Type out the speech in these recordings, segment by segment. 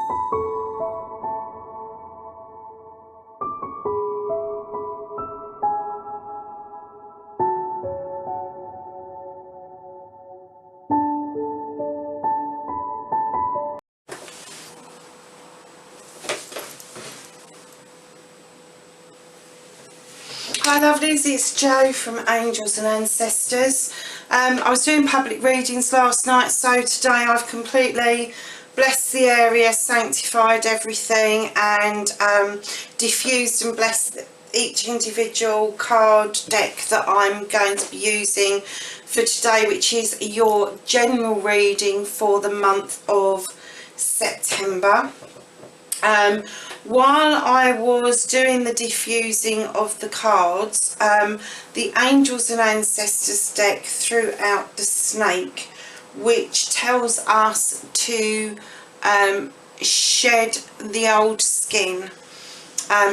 Hi lovelies, it's Jo from Angels and Ancestors. I was doing public readings last night, so today I've completely blessed the area, sanctified everything, and diffused and blessed each individual card deck that I'm going to be using for today, which is your general reading for the month of September. While I was doing the diffusing of the cards, the Angels and Ancestors deck threw out the snake, which tells us to shed the old skin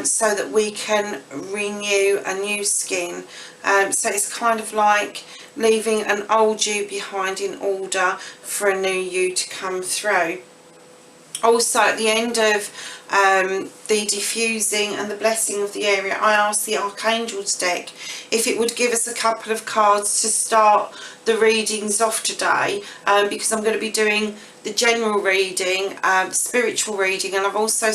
so that we can renew a new skin. So it's kind of like leaving an old you behind in order for a new you to come through. Also, at the end of the diffusing and the blessing of the area, I asked the Archangels deck if it would give us a couple of cards to start the readings off today, because I'm going to be doing the general reading, spiritual reading, and I've also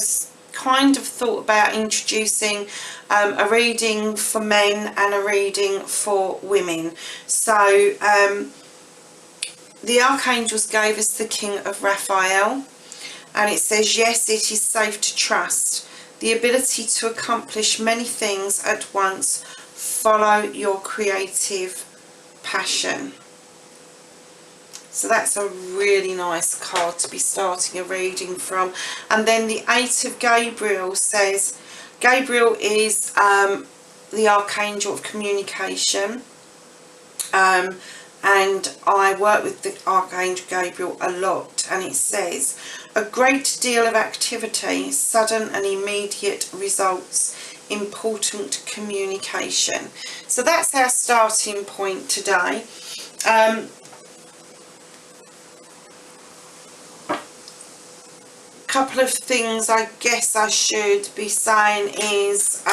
kind of thought about introducing a reading for men and a reading for women. So the Archangels gave us the King of Raphael. And it says, yes, it is safe to trust. The ability to accomplish many things at once. Follow your creative passion. So that's a really nice card to be starting a reading from. And then the Eight of Gabriel says, Gabriel is the Archangel of communication. And I work with the Archangel Gabriel a lot, and it says, a great deal of activity, sudden and immediate results, important communication. So that's our starting point today. Couple of things I guess I should be saying is,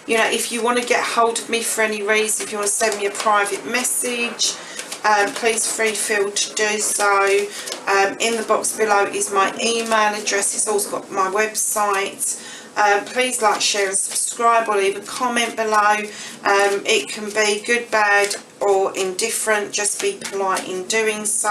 you know, if you want to get hold of me for any reason, if you want to send me a private message, please feel to do so. In the box below is my email address. It's also got my website. Please like, share and subscribe, or leave a comment below. It can be good, bad or indifferent. Just be polite in doing so.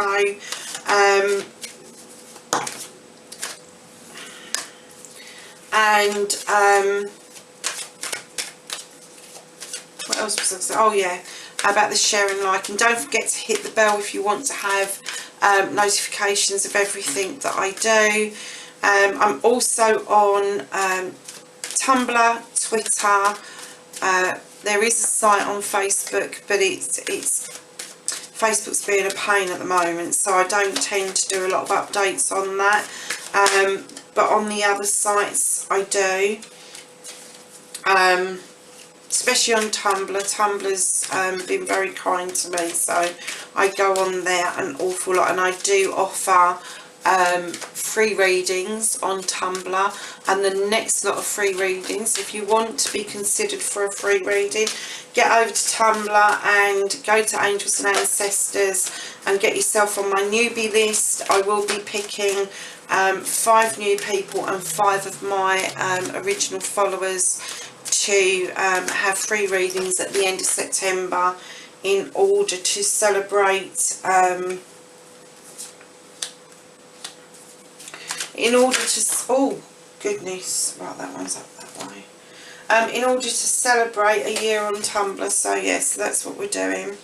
What else was I saying? Oh yeah, about the share and like, and don't forget to hit the bell if you want to have notifications of everything that I do. I'm also on Tumblr, Twitter. There is a site on Facebook, but Facebook's being a pain at the moment, so I don't tend to do a lot of updates on that. But on the other sites I do. Especially on Tumblr. Tumblr's been very kind to me, so I go on there an awful lot, and I do offer free readings on Tumblr, and the next lot of free readings, if you want to be considered for a free reading, get over to Tumblr and go to Angels and Ancestors and get yourself on my newbie list. I will be picking 5 new people and 5 of my original followers to have free readings at the end of September in order to celebrate, oh goodness, right, that one's up that way, in order to celebrate a year on Tumblr. So yes, that's what we're doing.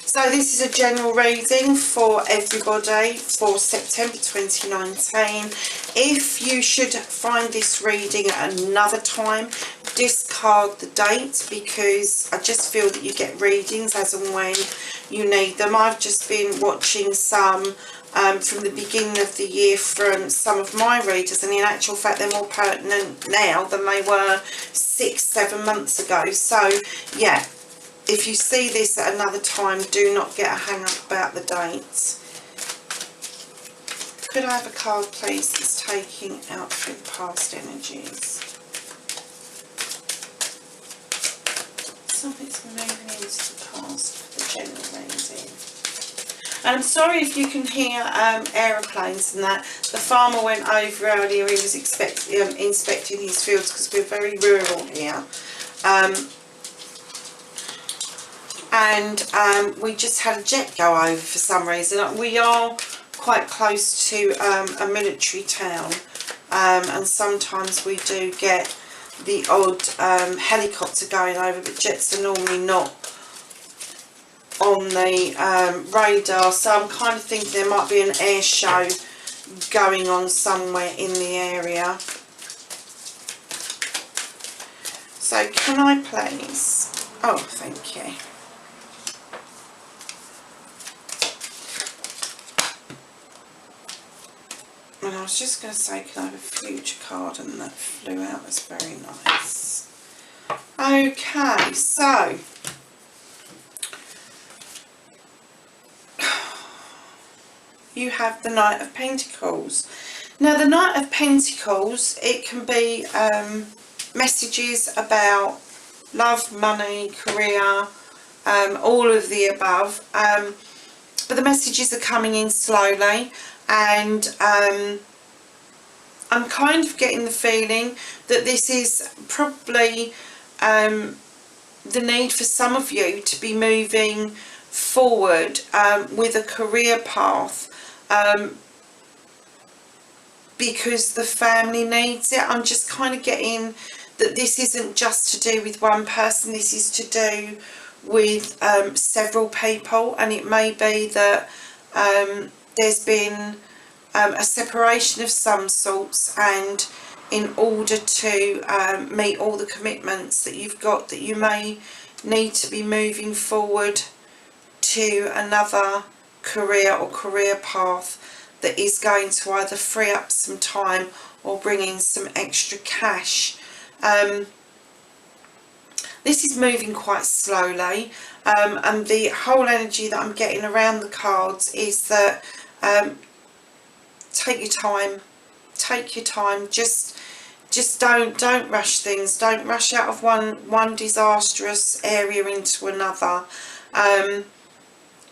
So this is a general reading for everybody for September 2019. If you should find this reading at another time, discard the date, because I just feel that you get readings as and when you need them. I've just been watching some from the beginning of the year from some of my readers, and in actual fact they're more pertinent now than they were 6-7 months ago. So yeah, if you see this at another time, do not get a hang up about the dates. Could I have a card, please, that's taking out through the past energies? Something's moving into the past for the general reading. And I'm sorry if you can hear aeroplanes and that. The farmer went over earlier, he was inspecting his fields because we're very rural here. We just had a jet go over for some reason. We are quite close to a military town, and sometimes we do get the odd helicopter going over, but jets are normally not on the radar, so I'm kind of thinking there might be an air show going on somewhere in the area. So can I please, oh thank you. And I was just going to say, can I have a future card? And that flew out. That's very nice. Okay, so you have the Knight of Pentacles. Now, the Knight of Pentacles, it can be messages about love, money, career, all of the above. But the messages are coming in slowly. And I'm kind of getting the feeling that this is probably the need for some of you to be moving forward with a career path because the family needs it. I'm just kind of getting that this isn't just to do with one person, this is to do with several people, and it may be that there's been a separation of some sorts, and in order to meet all the commitments that you've got, that you may need to be moving forward to another career or career path that is going to either free up some time or bring in some extra cash. This is moving quite slowly, and the whole energy that I'm getting around the cards is that take your time, just don't rush things, don't rush out of one disastrous area into another.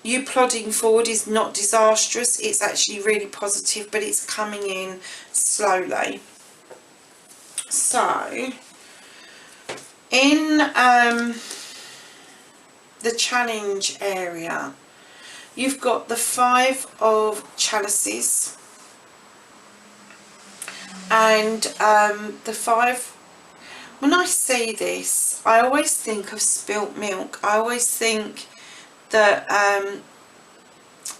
You plodding forward is not disastrous, it's actually really positive, but it's coming in slowly. So in the challenge area, you've got the Five of Chalices, and the five, when I see this, I always think of spilt milk. I always think that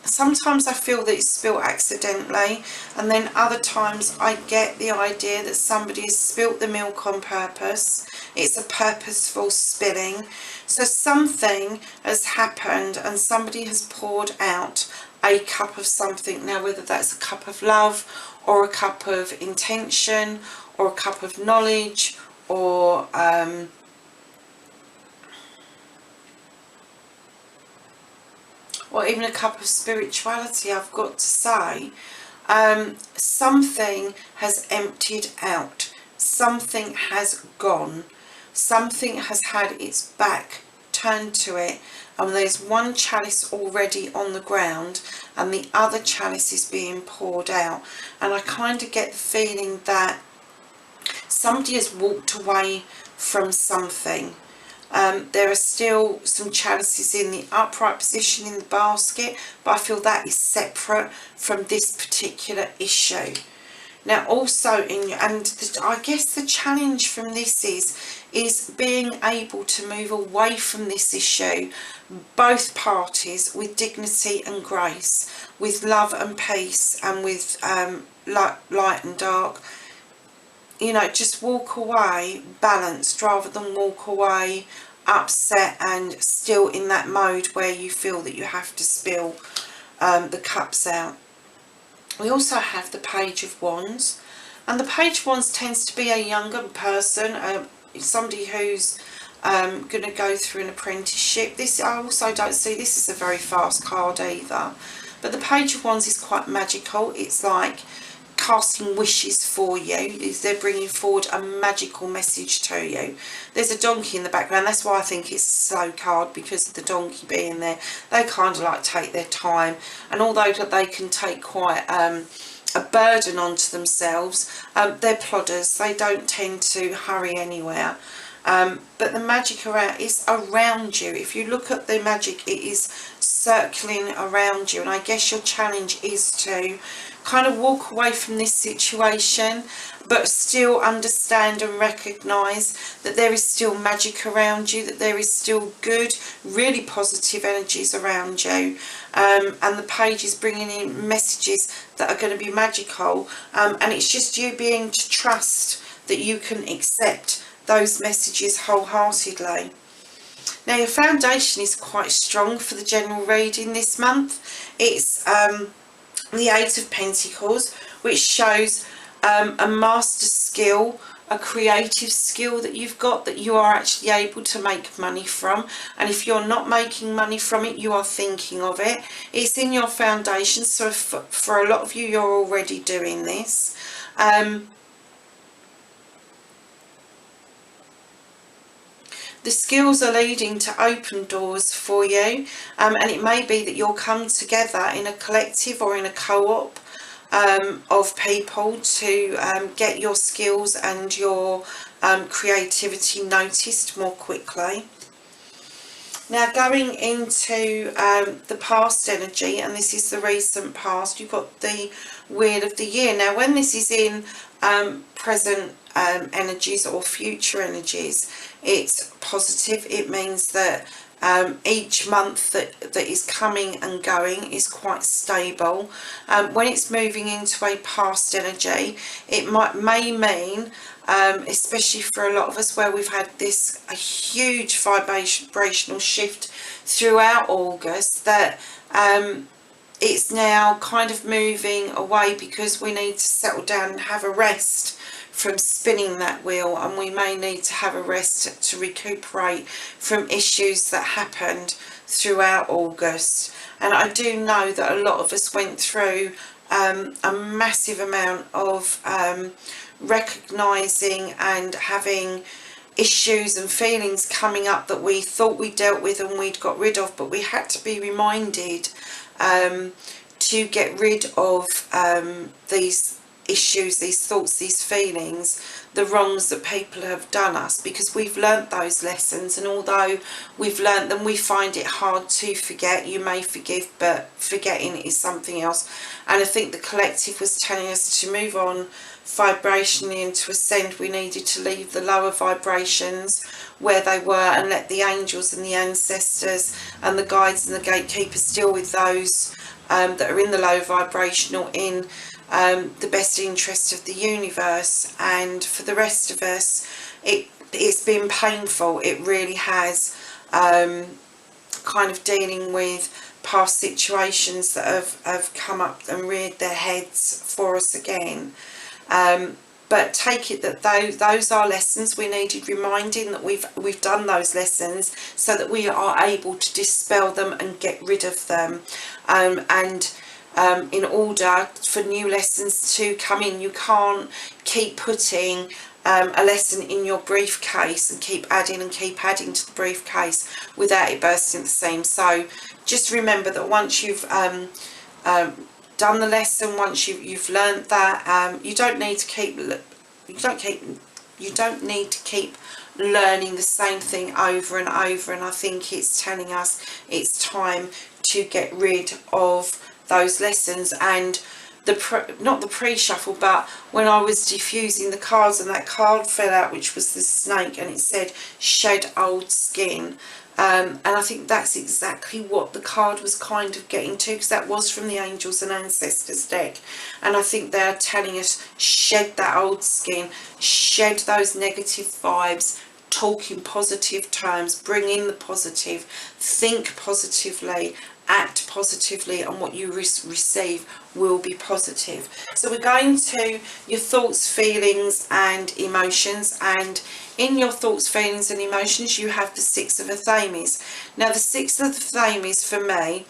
sometimes I feel that it's spilt accidentally, and then other times I get the idea that somebody has spilt the milk on purpose. It's a purposeful spilling. So something has happened and somebody has poured out a cup of something. Now, whether that's a cup of love or a cup of intention or a cup of knowledge or even a cup of spirituality, I've got to say, something has emptied out, something has gone, something has had its back turned to it, and there's one chalice already on the ground and the other chalice is being poured out. And I kind of get the feeling that somebody has walked away from something. There are still some chalices in the upright position in the basket, but I feel that is separate from this particular issue. Now also I guess the challenge from this is being able to move away from this issue, both parties, with dignity and grace, with love and peace, and with light and dark. You know, just walk away balanced rather than walk away upset and still in that mode where you feel that you have to spill the cups out. We also have the Page of Wands, and the Page of Wands tends to be a younger person, somebody who's going to go through an apprenticeship. This, I also don't see this as a very fast card either. But the Page of Wands is quite magical. It's like casting wishes for you. They're bringing forward a magical message to you. There's a donkey in the background. That's why I think it's a slow card, because of the donkey being there. They kind of like take their time, and although that they can take quite a burden onto themselves, they're plodders. They don't tend to hurry anywhere. But the magic around is around you. If you look at the magic, it is circling around you, and I guess your challenge is to kind of walk away from this situation, but still understand and recognise that there is still magic around you, that there is still good, really positive energies around you. And the Page is bringing in messages that are going to be magical, and it's just you being to trust that you can accept those messages wholeheartedly. Now, your foundation is quite strong for the general reading this month. It's the Eight of Pentacles, which shows a master skill, a creative skill that you've got, that you are actually able to make money from. And if you're not making money from it, you are thinking of it. It's in your foundation, so for a lot of you, you're already doing this. The skills are leading to open doors for you, and it may be that you'll come together in a collective or in a co-op of people to get your skills and your creativity noticed more quickly. Now, going into the past energy, and this is the recent past, you've got the Wheel of the Year. Now, when this is in present energies or future energies, it's positive. It means that each month that is coming and going is quite stable. When it's moving into a past energy, it may mean, especially for a lot of us where we've had a huge vibrational shift throughout August, that it's now kind of moving away, because we need to settle down and have a rest from spinning that wheel, and we may need to have a rest to recuperate from issues that happened throughout August. And I do know that a lot of us went through a massive amount of recognising and having issues and feelings coming up that we thought we dealt with and we'd got rid of, but we had to be reminded to get rid of these issues, these thoughts, these feelings, the wrongs that people have done us, because we've learnt those lessons, and although we've learnt them, we find it hard to forget. You may forgive, but forgetting is something else. And I think the collective was telling us to move on vibrationally and to ascend. We needed to leave the lower vibrations where they were and let the angels and the ancestors and the guides and the gatekeepers deal with those that are in the low vibrational, in the best interest of the universe. And for the rest of us, it's been painful. It really has, kind of dealing with past situations that have come up and reared their heads for us again. But take it that those are lessons. We needed reminding that we've done those lessons, so that we are able to dispel them and get rid of them. In order for new lessons to come in, you can't keep putting a lesson in your briefcase and keep adding to the briefcase without it bursting at the seams. So just remember that once you've done the lesson, once you've learned that, you don't need to keep learning the same thing over and over. And I think it's telling us it's time to get rid of those lessons. And not the pre-shuffle, but when I was diffusing the cards and that card fell out, which was the snake, and it said shed old skin. And I think that's exactly what the card was kind of getting to, because that was from the Angels and Ancestors deck. And I think they're telling us, shed that old skin, shed those negative vibes, talk in positive terms, bring in the positive, think positively, act positively, and what you receive will be positive. So we're going to your thoughts, feelings and emotions, and in your thoughts, feelings and emotions you have the Six of Athames. Now the Six of Athames for me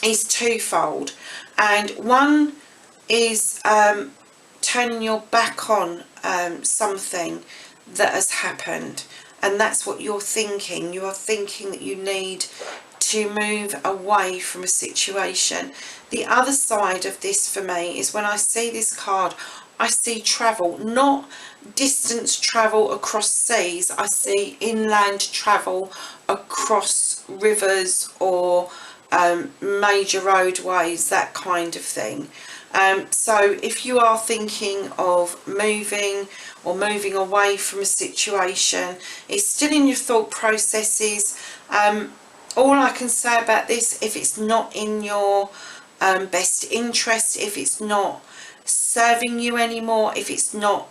is twofold. And one is turning your back on something that has happened, and that's what you're thinking. You are thinking that you need to move away from a situation. The other side of this for me is when I see this card, I see travel, not distance travel across seas. I see inland travel across rivers or major roadways, that kind of thing. So if you are thinking of moving or moving away from a situation, it's still in your thought processes. All I can say about this, if it's not in your best interest, if it's not serving you anymore, if it's not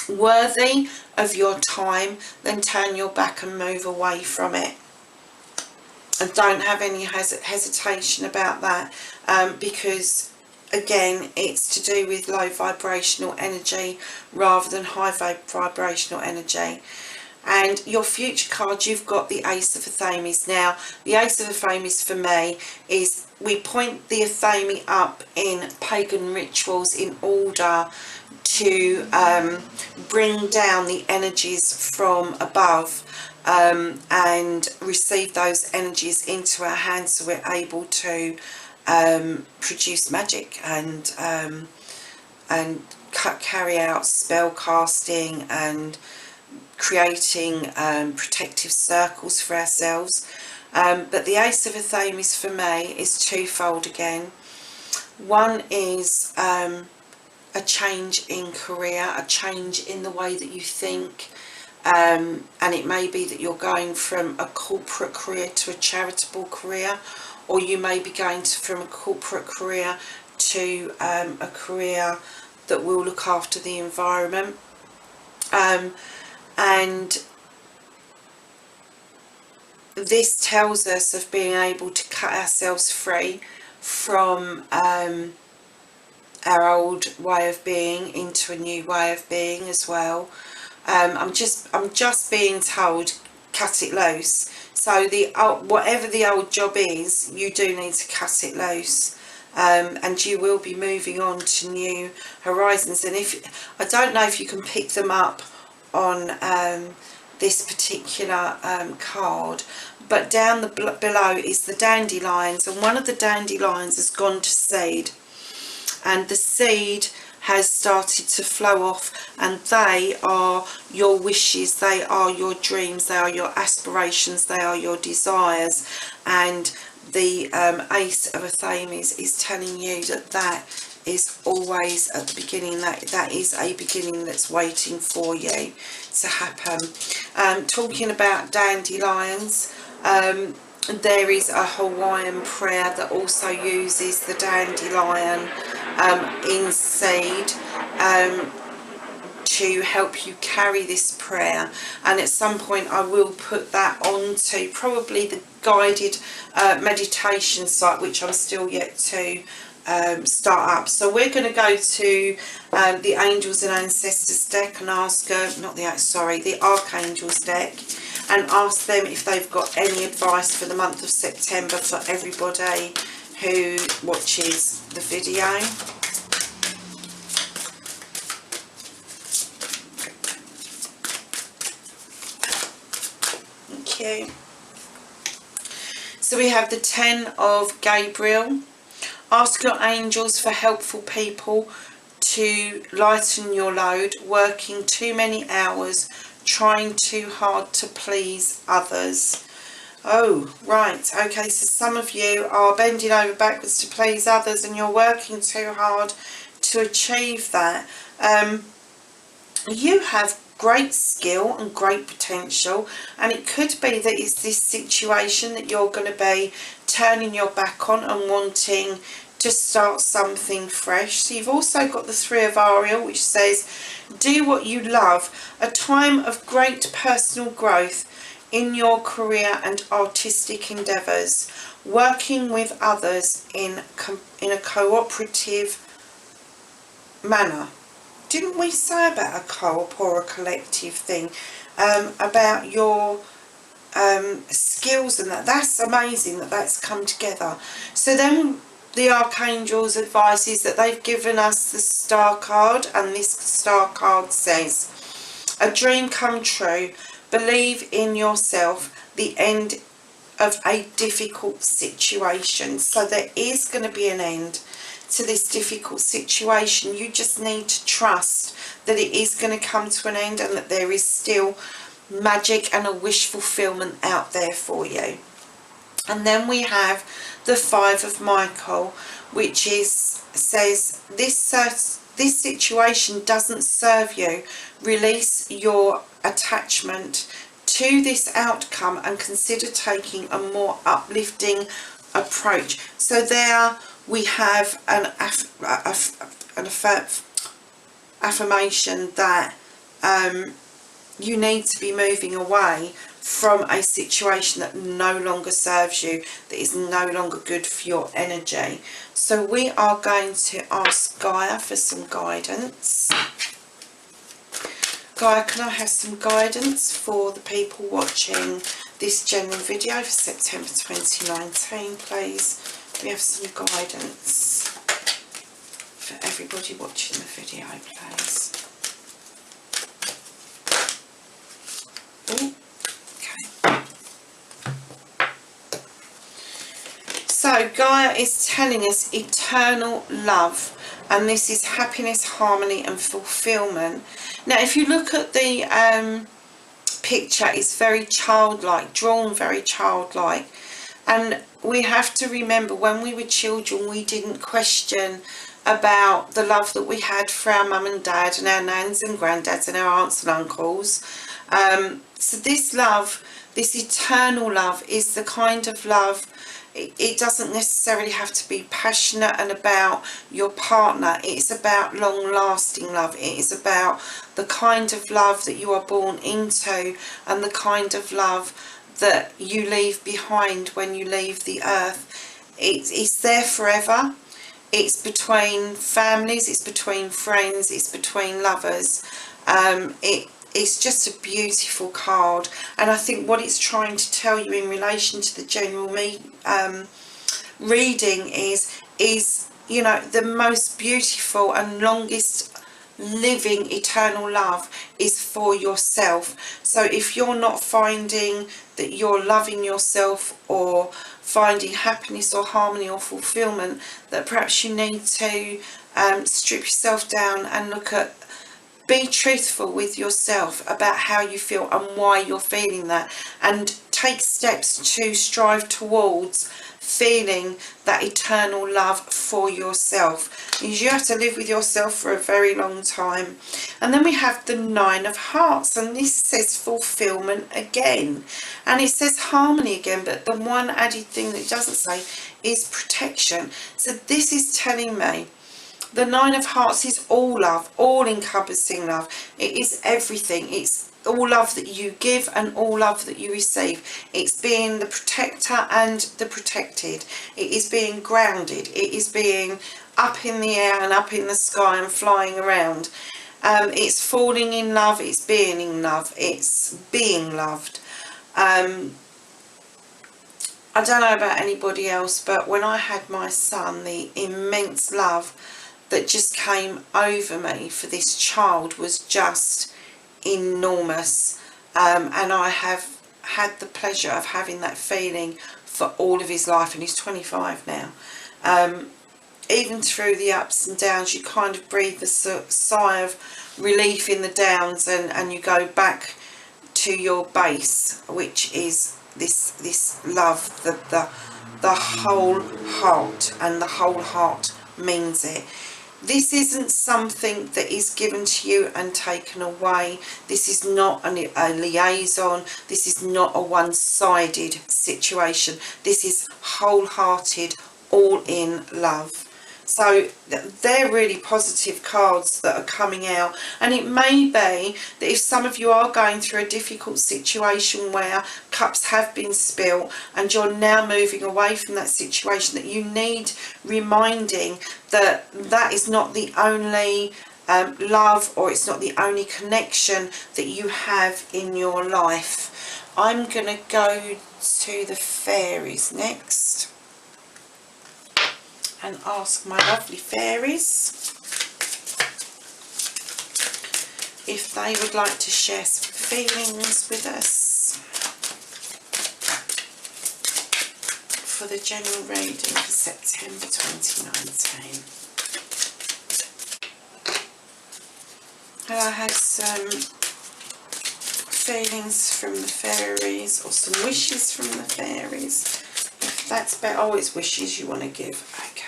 worthy of your time, then turn your back and move away from it. And don't have any hesitation about that, because again, it's to do with low vibrational energy rather than high vibrational energy. And your future card, you've got the Ace of Athames. Now, the Ace of Athames for me is, we point the Athame up in pagan rituals in order to bring down the energies from above, and receive those energies into our hands, so we're able to produce magic and carry out spell casting and creating protective circles for ourselves. But the Ace of Athames for me is twofold again. One is a change in career, a change in the way that you think, and it may be that you're going from a corporate career to a charitable career, or you may be going from a corporate career to a career that will look after the environment. And this tells us of being able to cut ourselves free from our old way of being into a new way of being as well. I'm just being told, cut it loose. So whatever the old job is, you do need to cut it loose. And you will be moving on to new horizons. And I don't know if you can pick them up on this particular card, but down below is the dandelions, and one of the dandelions has gone to seed, and the seed has started to flow off, and they are your wishes, they are your dreams, they are your aspirations, they are your desires. And the Ace of Athames is telling you that is always at the beginning, that is a beginning that's waiting for you to happen. Talking about dandelions, there is a Hawaiian prayer that also uses the dandelion in seed to help you carry this prayer. And at some point I will put that onto probably the guided meditation site, which I'm still yet to start up. So we're going to go to the Angels and Ancestors deck and ask the Archangels deck, and ask them if they've got any advice for the month of September for everybody who watches the video. Thank you. So we have the 10 of Gabriel. Ask your angels for helpful people to lighten your load, working too many hours, trying too hard to please others. Oh, right. Okay, so some of you are bending over backwards to please others, and you're working too hard to achieve that. You have great skill and great potential, and it could be that it's this situation that you're going to be turning your back on and wanting to start something fresh. So you've also got the 3 of Ariel, which says do what you love, a time of great personal growth in your career and artistic endeavours, working with others in a cooperative manner. Didn't we say about a co-op or a collective thing? About your skills, and that's amazing that that's come together. So then the Archangel's advice is that they've given us the Star card, and this Star card says, a dream come true, believe in yourself, the end of a difficult situation. So there is going to be an end to this difficult situation. You just need to trust that it is going to come to an end, and that there is still magic and a wish fulfillment out there for you. And then we have the Five of Michael, which says this situation doesn't serve you. Release your attachment to this outcome and consider taking a more uplifting approach. So there we have an affirmation that you need to be moving away from a situation that no longer serves you, that is no longer good for your energy. So we are going to ask Gaia for some guidance. Gaia, can I have some guidance for the people watching this general video for September 2019, please? We have some guidance for everybody watching the video, please. Ooh, okay. So Gaia is telling us eternal love, and this is happiness, harmony and fulfillment. Now if you look at the picture, it's very childlike, drawn very childlike, and we have to remember when we were children we didn't question about the love that we had for our mum and dad and our nans and granddads and our aunts and uncles. So this love, this eternal love, is the kind of love, it doesn't necessarily have to be passionate and about your partner. It's about long-lasting love. It is about the kind of love that you are born into and the kind of love that you leave behind when you leave the earth. It's there forever. It's between families, it's between friends, it's between lovers. It's just a beautiful card, and I think what it's trying to tell you in relation to the general reading is you know, the most beautiful and longest living eternal love is for yourself. So if you're not finding that you're loving yourself or finding happiness or harmony or fulfillment, that perhaps you need to strip yourself down and look at, be truthful with yourself about how you feel and why you're feeling that, and take steps to strive towards feeling that eternal love for yourself. You have to live with yourself for a very long time. And then we have the Nine of Hearts, and this says fulfillment again, and it says harmony again, but the one added thing that it doesn't say is protection. So this is telling me the Nine of Hearts is all love, all encompassing love. It is everything. It's all love that you give and all love that you receive. It's being the protector and the protected. It is being grounded. It is being up in the air and up in the sky and flying around. It's falling in love. It's being in love. It's being loved. I don't know about anybody else, but when I had my son, the immense love that just came over me for this child was just enormous, and I have had the pleasure of having that feeling for all of his life, and he's 25 now. Even through the ups and downs, you kind of breathe a sigh of relief in the downs, and you go back to your base, which is this love, the whole heart, and the whole heart means it. This isn't something that is given to you and taken away. This is not a liaison. This is not a one-sided situation. This is wholehearted, all in love. So they're really positive cards that are coming out. And it may be that if some of you are going through a difficult situation where cups have been spilt and you're now moving away from that situation, that you need reminding that that is not the only love, or it's not the only connection that you have in your life. I'm going to go to the fairies next and ask my lovely fairies if they would like to share some feelings with us for the general reading for September 2019. And I have some feelings from the fairies, or some wishes from the fairies. If that's better. Oh, it's wishes you want to give. Okay.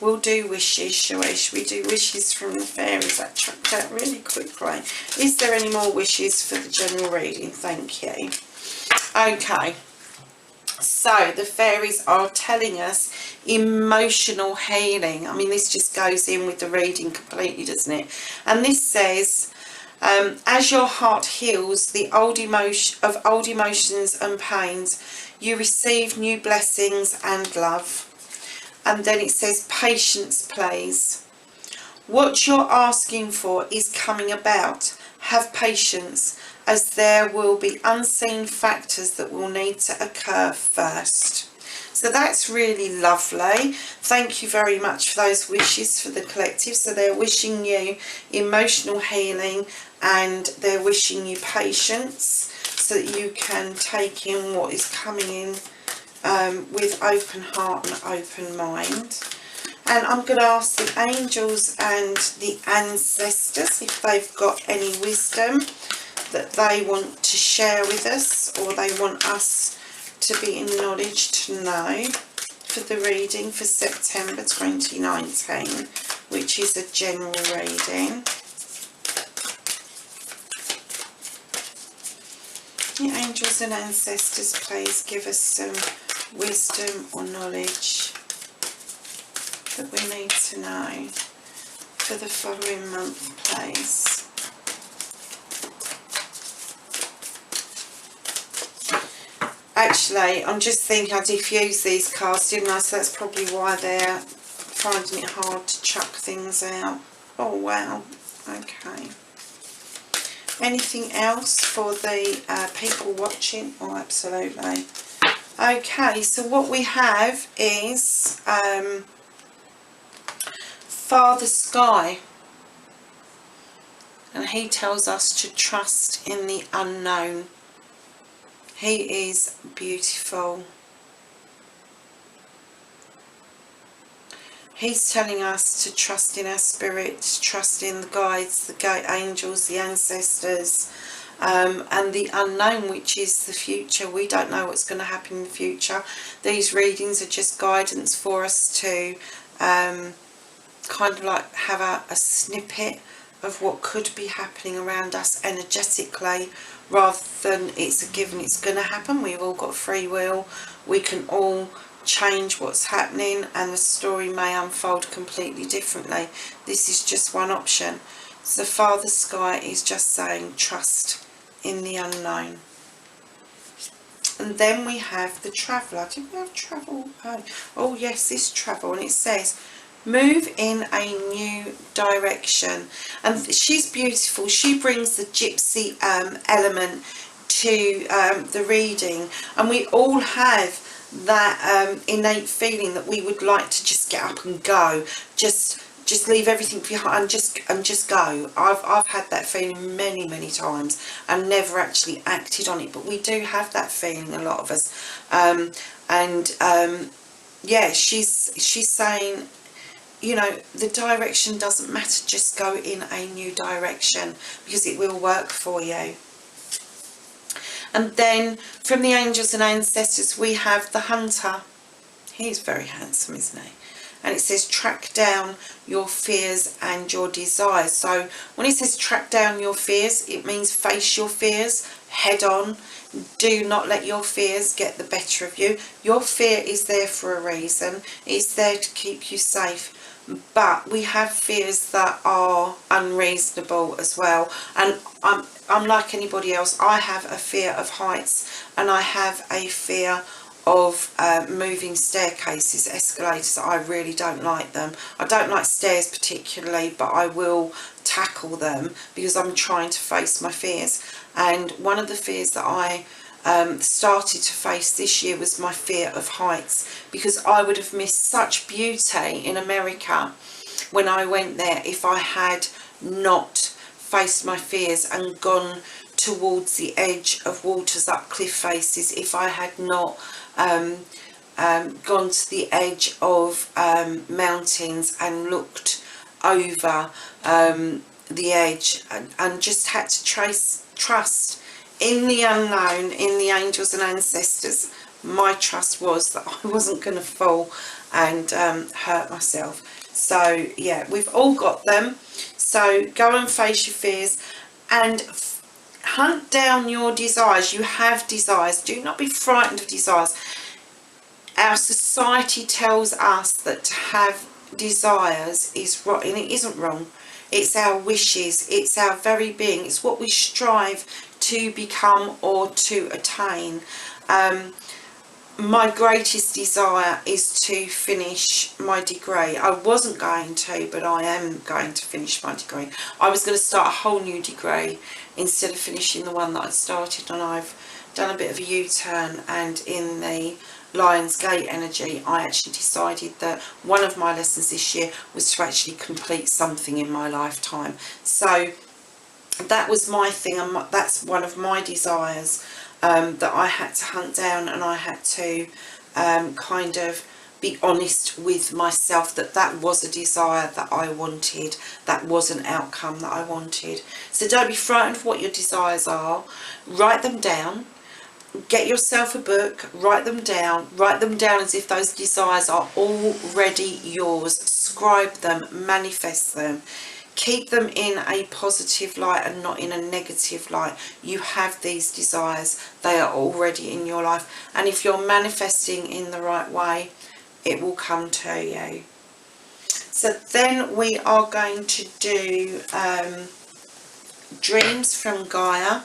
We'll do wishes, shall we? Should we do wishes from the fairies? That chucked out really quickly. Is there any more wishes for the general reading? Thank you. Okay. So the fairies are telling us emotional healing. I mean, this just goes in with the reading completely, doesn't it? And this says, as your heart heals the old emotions and pains, you receive new blessings and love. And then it says, patience, please. What you're asking for is coming about. Have patience, as there will be unseen factors that will need to occur first. So that's really lovely. Thank you very much for those wishes for the collective. So they're wishing you emotional healing, and they're wishing you patience so that you can take in what is coming in with open heart and open mind. And I'm going to ask the angels and the ancestors if they've got any wisdom that they want to share with us, or they want us to be acknowledged to know for the reading for September 2019, which is a general reading. The angels and ancestors, please give us some wisdom or knowledge that we need to know for the following month, please. Actually, I'm just thinking I diffused these cards, didn't I? So that's probably why they're finding it hard to chuck things out. Oh, wow. Okay. Anything else for the people watching? Oh, absolutely. Okay, so what we have is Father Sky. And he tells us to trust in the unknown. He is beautiful. He's telling us to trust in our spirits, trust in the guides, the angels, the ancestors, and the unknown, which is the future. We don't know what's going to happen in the future. These readings are just guidance for us to kind of like have a snippet of what could be happening around us energetically, rather than it's a given it's going to happen. We've all got free will. We can all change what's happening, and the story may unfold completely differently. This is just one option. So Father Sky is just saying trust in the unknown. And then we have the Traveller. Did we have Travel? Oh yes, this Travel, and it says move in a new direction. And she's beautiful. She brings the gypsy element to the reading, and we all have that innate feeling that we would like to just get up and go, just leave everything behind and just go. I've had that feeling many times and never actually acted on it, but we do have that feeling, a lot of us. Yeah, she's saying, you know, the direction doesn't matter, just go in a new direction because it will work for you. And then from the angels and ancestors we have the Hunter. He's very handsome, isn't he? And it says track down your fears and your desires. So when it says track down your fears, it means face your fears head on. Do not let your fears get the better of you. Your fear is there for a reason. It's there to keep you safe. But we have fears that are unreasonable as well. And I'm like anybody else. I have a fear of heights, and I have a fear of moving staircases, escalators. I really don't like them. I don't like stairs particularly, but I will tackle them because I'm trying to face my fears. And one of the fears that I started to face this year was my fear of heights, because I would have missed such beauty in America when I went there if I had not faced my fears and gone towards the edge of waters up cliff faces, if I had not gone to the edge of mountains and looked over the edge, and just had to trust in the unknown, in the angels and ancestors. My trust was that I wasn't going to fall and hurt myself. So yeah, we've all got them. So go and face your fears and hunt down your desires. You have desires. Do not be frightened of desires. Our society tells us that to have desires is wrong, and it isn't wrong. It's our wishes. It's our very being. It's what we strive to become or to attain. My greatest desire is to finish my degree. I wasn't going to, but I am going to finish my degree. I was going to start a whole new degree instead of finishing the one that I started, and I've done a bit of a U-turn, and in the Lion's Gate energy, I actually decided that one of my lessons this year was to actually complete something in my lifetime. So that was my thing, and that's one of my desires that I had to hunt down, and I had to kind of be honest with myself that that was a desire that I wanted, that was an outcome that I wanted. So don't be frightened of what your desires are. Write them down. Get yourself a book, write them down as if those desires are already yours. Scribe them, manifest them. Keep them in a positive light and not in a negative light. You have these desires. They are already in your life. And if you're manifesting in the right way, it will come to you. So then we are going to do Dreams from Gaia,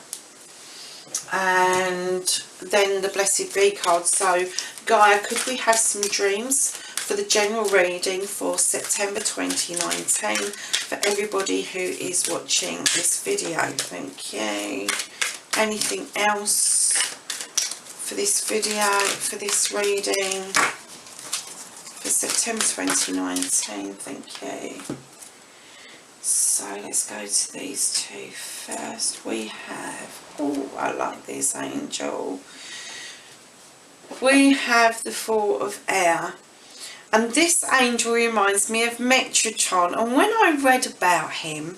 and then the Blessed Bee card. So Gaia, could we have some dreams for the general reading for September 2019 for everybody who is watching this video? Thank you. Anything else for this video, for this reading for September 2019? Thank you. So let's go to these two first. We have, oh, I like this angel. We have the Four of Air. And this angel reminds me of Metatron. And when I read about him,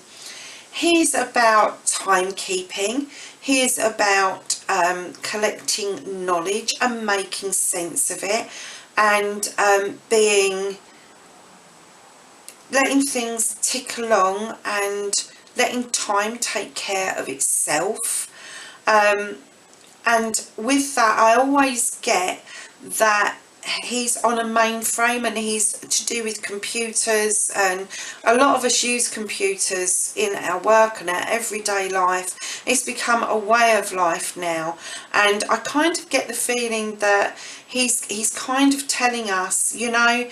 he's about timekeeping. He is about collecting knowledge and making sense of it, and letting things tick along and letting time take care of itself. And with that, I always get that he's on a mainframe, and he's to do with computers, and a lot of us use computers in our work and our everyday life. It's become a way of life now, and I kind of get the feeling that he's kind of telling us, you know,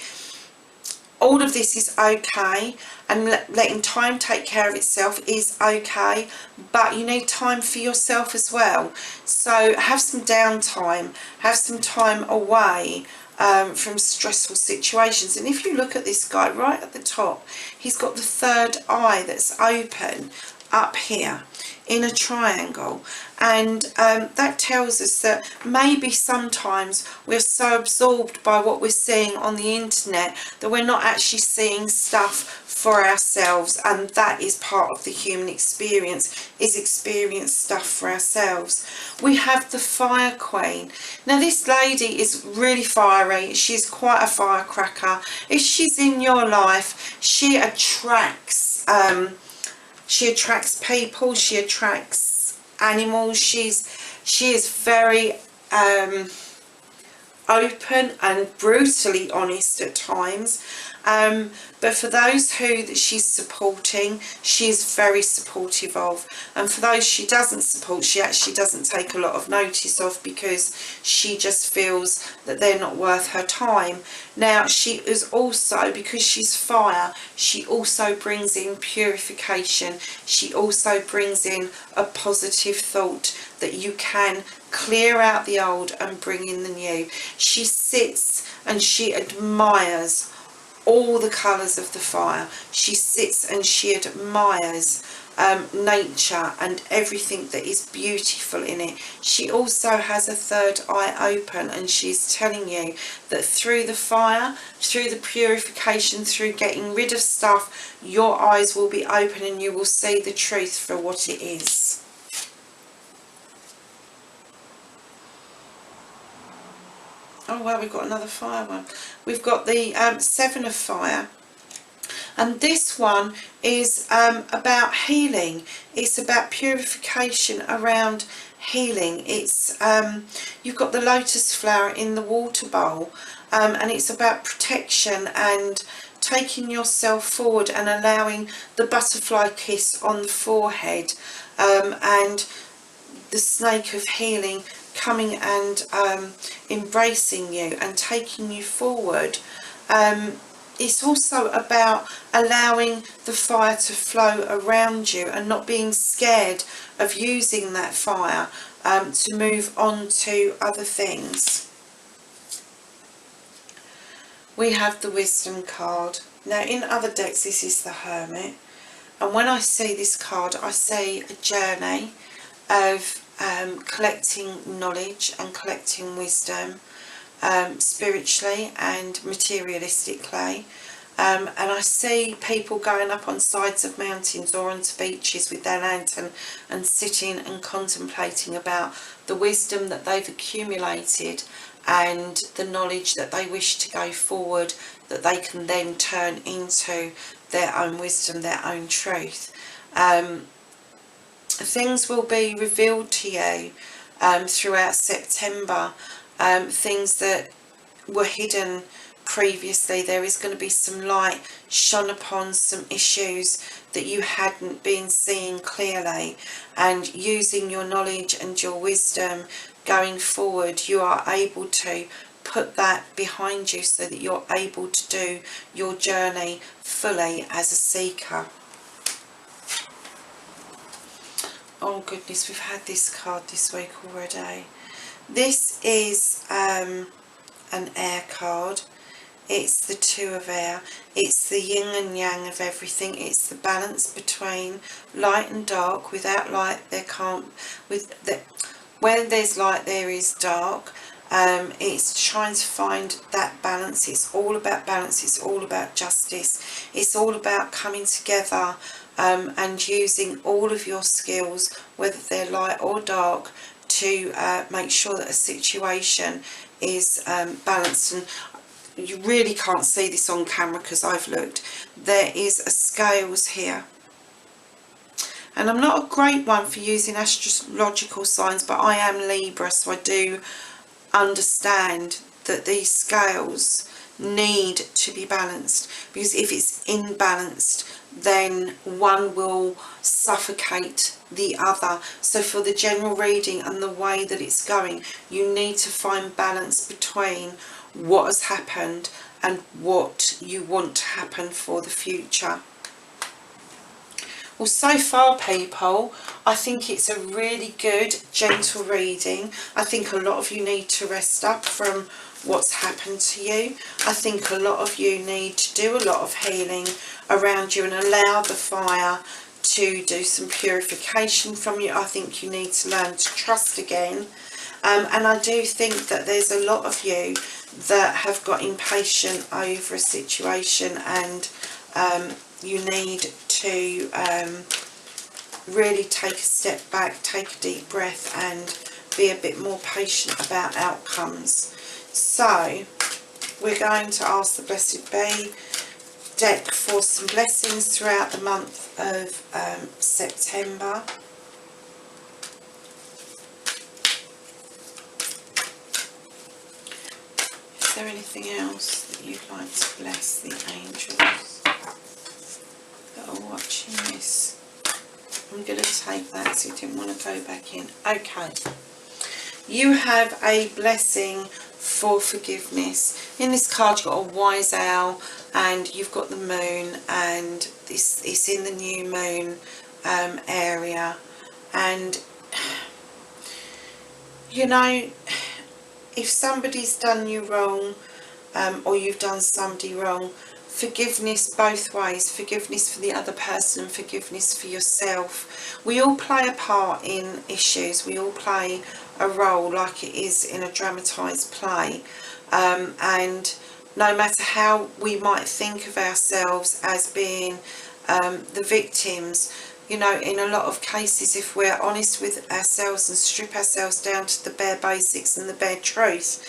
all of this is okay, and letting time take care of itself is okay, but you need time for yourself as well. So have some downtime, have some time away from stressful situations. And if you look at this guy right at the top, he's got the third eye that's open up here in a triangle, and that tells us that maybe sometimes we're so absorbed by what we're seeing on the internet that we're not actually seeing stuff for ourselves, and that is part of the human experience, is experience stuff for ourselves. We have the Fire Queen. Now this lady is really fiery. She's quite a firecracker. If she's in your life, she attracts people, she attracts animals. She is very open and brutally honest at times, But for those who that she's supporting, she is very supportive of. And for those she doesn't support, she actually doesn't take a lot of notice of, because she just feels that they're not worth her time. Now, she is also, because she's fire, she also brings in purification. She also brings in a positive thought that you can clear out the old and bring in the new. She sits and she admires all the colours of the fire. She sits and she admires nature and everything that is beautiful in it. She also has a third eye open, and she's telling you that through the fire, through the purification, through getting rid of stuff, your eyes will be open and you will see the truth for what it is. Oh well, we've got another fire one. We've got the Seven of Fire. And this one is about healing. It's about purification around healing. It's you've got the lotus flower in the water bowl, and it's about protection and taking yourself forward and allowing the butterfly kiss on the forehead, and the snake of healing coming and embracing you and taking you forward. It's also about allowing the fire to flow around you and not being scared of using that fire to move on to other things. We have the Wisdom card. Now, in other decks, this is the Hermit. And when I see this card, I see a journey of collecting knowledge and collecting wisdom, spiritually and materialistically, and I see people going up on sides of mountains or onto beaches with their lantern and sitting and contemplating about the wisdom that they've accumulated and the knowledge that they wish to go forward, that they can then turn into their own wisdom, their own truth. Things will be revealed to you throughout September, things that were hidden previously. There is going to be some light shone upon some issues that you hadn't been seeing clearly, and using your knowledge and your wisdom going forward, you are able to put that behind you so that you're able to do your journey fully as a seeker. Oh goodness, we've had this card this week already. This is an air card. It's the Two of Air. It's the yin and yang of everything. It's the balance between light and dark. Without light, there can't. Where there's light, there is dark. It's trying to find that balance. It's all about balance. It's all about justice. It's all about coming together and using all of your skills, whether they're light or dark, to make sure that a situation is balanced. And you really can't see this on camera because I've looked. There is a scales here. And I'm not a great one for using astrological signs, but I am Libra, so I do understand that these scales need to be balanced, because if it's imbalanced, then one will suffocate the other. So for the general reading and the way that it's going, you need to find balance between what has happened and what you want to happen for the future. Well, so far, people, I think it's a really good, gentle reading. I think a lot of you need to rest up from what's happened to you. I think a lot of you need to do a lot of healing around you and allow the fire to do some purification from you. I think you need to learn to trust again. And I do think that there's a lot of you that have got impatient over a situation, and you need to really take a step back, take a deep breath and be a bit more patient about outcomes. So we're going to ask the Blessed Bee deck for some blessings throughout the month of September. Is there anything else that you'd like to bless the angels that are watching this? I'm going to take that so you didn't want to go back in. Okay. You have a blessing for forgiveness. In this card you've got a wise owl, and you've got the moon, and it's in the new moon area. And you know, if somebody's done you wrong, or you've done somebody wrong, forgiveness both ways, forgiveness for the other person, forgiveness for yourself. We all play a part in issues, we all play a role like it is in a dramatised play, and no matter how we might think of ourselves as being the victims, you know, in a lot of cases, if we're honest with ourselves and strip ourselves down to the bare basics and the bare truth,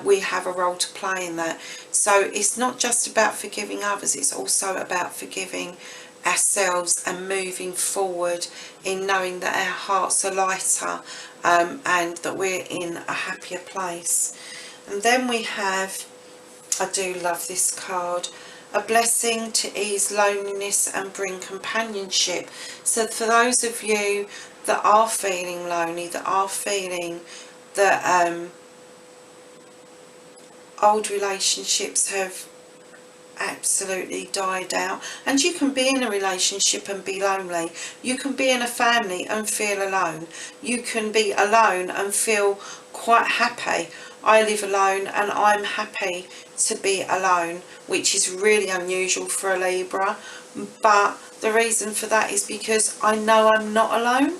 we have a role to play in that. So it's not just about forgiving others, it's also about forgiving ourselves and moving forward in knowing that our hearts are lighter, and that we're in a happier place. And then we have, I do love this card, a blessing to ease loneliness and bring companionship. So for those of you that are feeling lonely, that are feeling that old relationships have absolutely died out, and you can be in a relationship and be lonely, you can be in a family and feel alone, you can be alone and feel quite happy. I live alone and I'm happy to be alone, which is really unusual for a Libra, but the reason for that is because I know I'm not alone.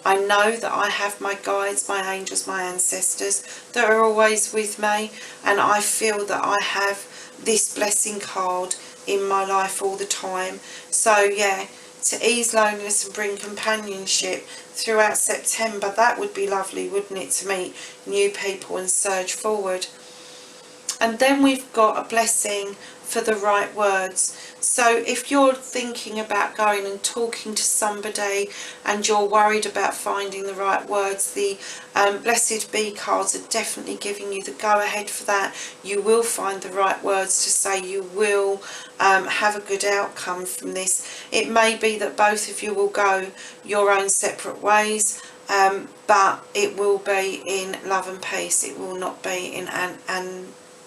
I know that I have my guides, my angels, my ancestors that are always with me, and I feel that I have this blessing card in my life all the time. So yeah, to ease loneliness and bring companionship throughout September, that would be lovely, wouldn't it, to meet new people and surge forward. And then we've got a blessing for the right words. So if you're thinking about going and talking to somebody and you're worried about finding the right words, the Blessed Bee cards are definitely giving you the go ahead for that. You will find the right words to say, you will have a good outcome from this. It may be that both of you will go your own separate ways, but it will be in love and peace. It will not be in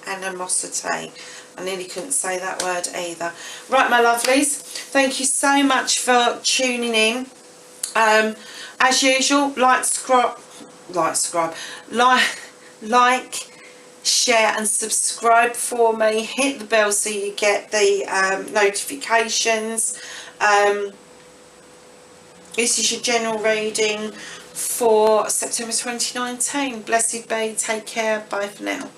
animosity. I nearly couldn't say that word either. Right, my lovelies, thank you so much for tuning in. As usual, like, share and subscribe for me. Hit the bell so you get the notifications. This is your general reading for September 2019. Blessed be. Take care. Bye for now.